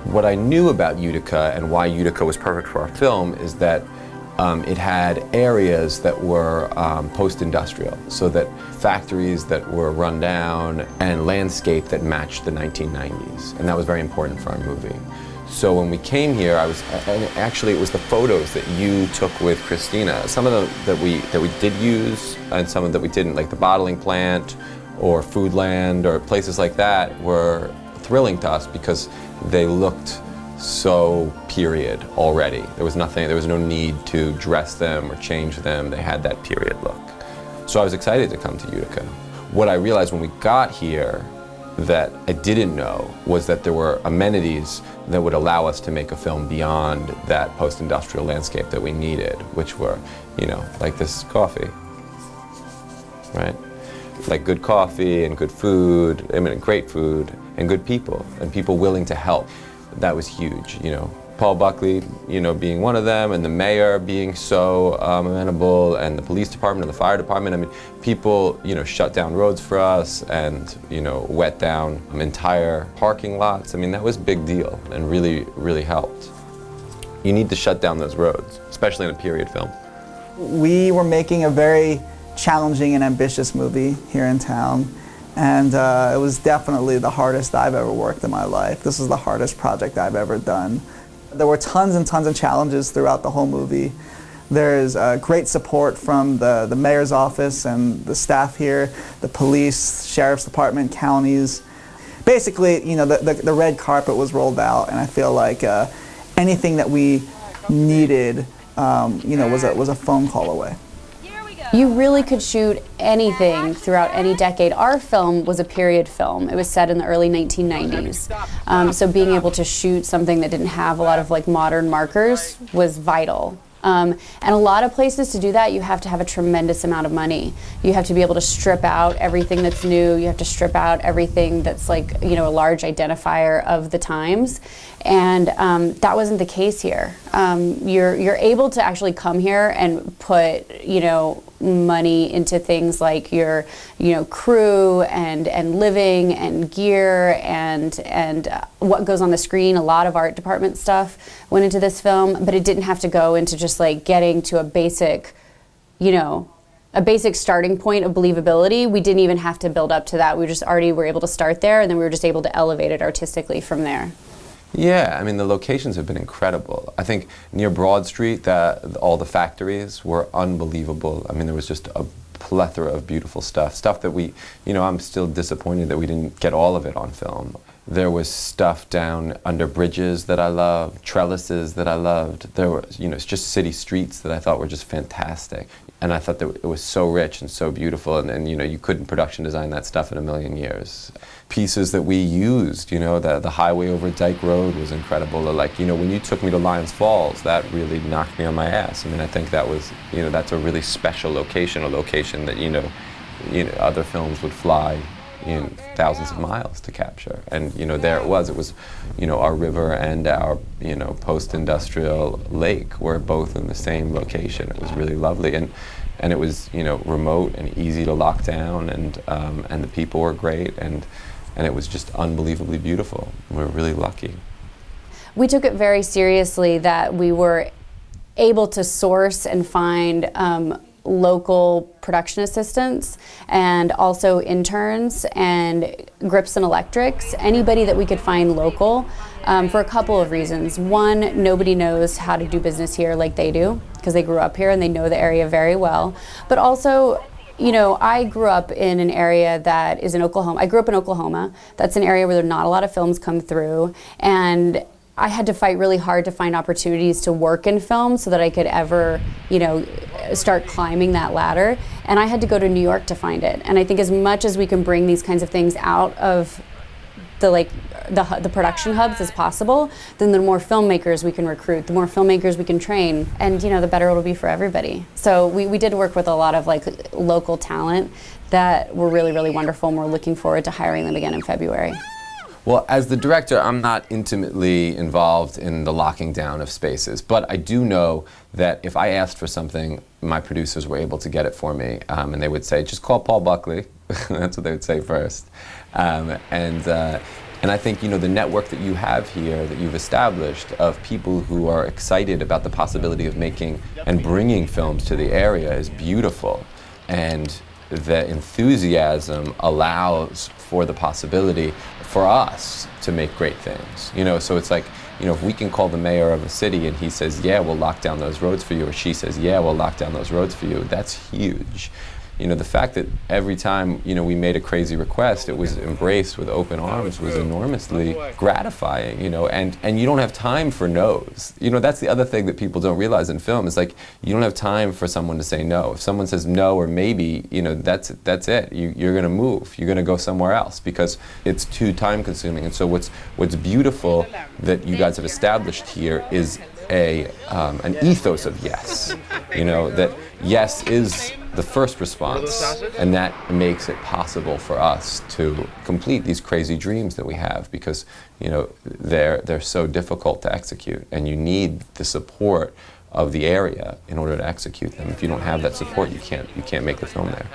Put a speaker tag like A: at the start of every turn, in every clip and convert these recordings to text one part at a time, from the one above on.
A: What I knew about Utica and why Utica was perfect for our film is that it had areas that were post-industrial, so that factories that were run down and landscape that matched the 1990s, and that was very important for our movie. So when we came here, and actually it was the photos that you took with Christina. Some of them that we did use, and some of them that we didn't, like the bottling plant or Foodland or places like that, were thrilling to us because they looked so period already. There was no need to dress them or change them. They had that period look. So I was excited to come to Utica. What I realized when we got here that I didn't know was that there were amenities that would allow us to make a film beyond that post-industrial landscape that we needed, which were, like this coffee, right? Like good coffee and good food, great food, and good people, and people willing to help. That was huge, Paul Buckley, being one of them, and the mayor being so amenable, and the police department and the fire department. People, shut down roads for us and, wet down entire parking lots. That was a big deal and really, really helped. You need to shut down those roads, especially in a period film.
B: We were making a very challenging and ambitious movie here in town. And it was definitely the hardest I've ever worked in my life. This was the hardest project I've ever done. There were tons and tons of challenges throughout the whole movie. There's great support from the mayor's office and the staff here, the police, sheriff's department, counties. Basically, the red carpet was rolled out, and I feel like anything that we needed, was a phone call away.
C: You really could shoot anything throughout any decade. Our film was a period film. It was set in the early 1990s. So being able to shoot something that didn't have a lot of modern markers was vital. And a lot of places to do that, you have to have a tremendous amount of money. You have to be able to strip out everything that's new. You have to strip out everything that's a large identifier of the times. And that wasn't the case here. You're able to actually come here and put, money into things like your, crew and living and gear and what goes on the screen. A lot of art department stuff went into this film, but it didn't have to go into just getting to a basic, a basic starting point of believability. We didn't even have to build up to that. We just already were able to start there, and then we were just able to elevate it artistically from there.
A: Yeah, the locations have been incredible. I think near Broad Street, all the factories were unbelievable. There was just a plethora of beautiful stuff that we, I'm still disappointed that we didn't get all of it on film. There was stuff down under bridges that I loved, trellises that I loved. There were, just city streets that I thought were just fantastic. And I thought that it was so rich and so beautiful, and you couldn't production design that stuff in a million years. Pieces that we used, the highway over Dyke Road was incredible. When you took me to Lions Falls, that really knocked me on my ass. I think that was, that's a really special location, a location that, other films would fly thousands of miles to capture. And, there it was, our river and our, post-industrial lake were both in the same location. It was really lovely. And it was, remote and easy to lock down, and the people were great, and it was just unbelievably beautiful. We were really lucky.
C: We took it very seriously that we were able to source and find local production assistants, and also interns and grips and electrics, anybody that we could find local, for a couple of reasons. One, nobody knows how to do business here like they do, because they grew up here and they know the area very well. But also, I grew up in an area that is in Oklahoma. I grew up in Oklahoma. That's an area where there are not a lot of films come through, and I had to fight really hard to find opportunities to work in film so that I could ever, start climbing that ladder. And I had to go to New York to find it. And I think as much as we can bring these kinds of things out of the production hubs as possible, then the more filmmakers we can recruit, the more filmmakers we can train, and the better it'll be for everybody. So we did work with a lot of local talent that were really, really wonderful, and we're looking forward to hiring them again in February.
A: Well, as the director, I'm not intimately involved in the locking down of spaces, but I do know that if I asked for something, my producers were able to get it for me, and they would say, just call Paul Buckley. That's what they would say first. And I think, you know, the network that you have here, that you've established, of people who are excited about the possibility of making and bringing films to the area is beautiful. And the enthusiasm allows for the possibility for us to make great things. You know, so it's like, you know, if we can call the mayor of a city and he says, yeah, we'll lock down those roads for you, or she says, yeah, we'll lock down those roads for you, that's huge. You know, the fact that every time, you know, we made a crazy request, it was embraced with open arms was enormously gratifying, you know, and you don't have time for no's. You know, that's the other thing that people don't realize in film, is like, you don't have time for someone to say no. If someone says no or maybe, you know, that's it. You're gonna move, you're gonna go somewhere else, because it's too time consuming. And so what's beautiful that you guys have established here is an ethos of yes. You know, that yes is the first response, and that makes it possible for us to complete these crazy dreams that we have, because, you know, they're so difficult to execute, and you need the support of the area in order to execute them. If you don't have that support, you can't make the film there.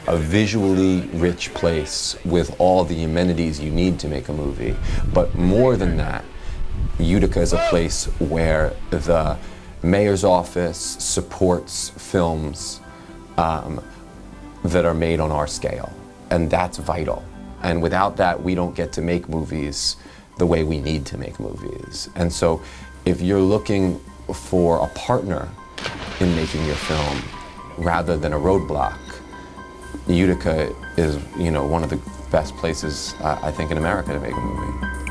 A: A visually rich place with all the amenities you need to make a movie, but more than that, Utica is a place where the mayor's office supports films that are made on our scale, and that's vital. And without that, we don't get to make movies the way we need to make movies. And so if you're looking for a partner in making your film rather than a roadblock, Utica is, you know, one of the best places, I think, in America to make a movie.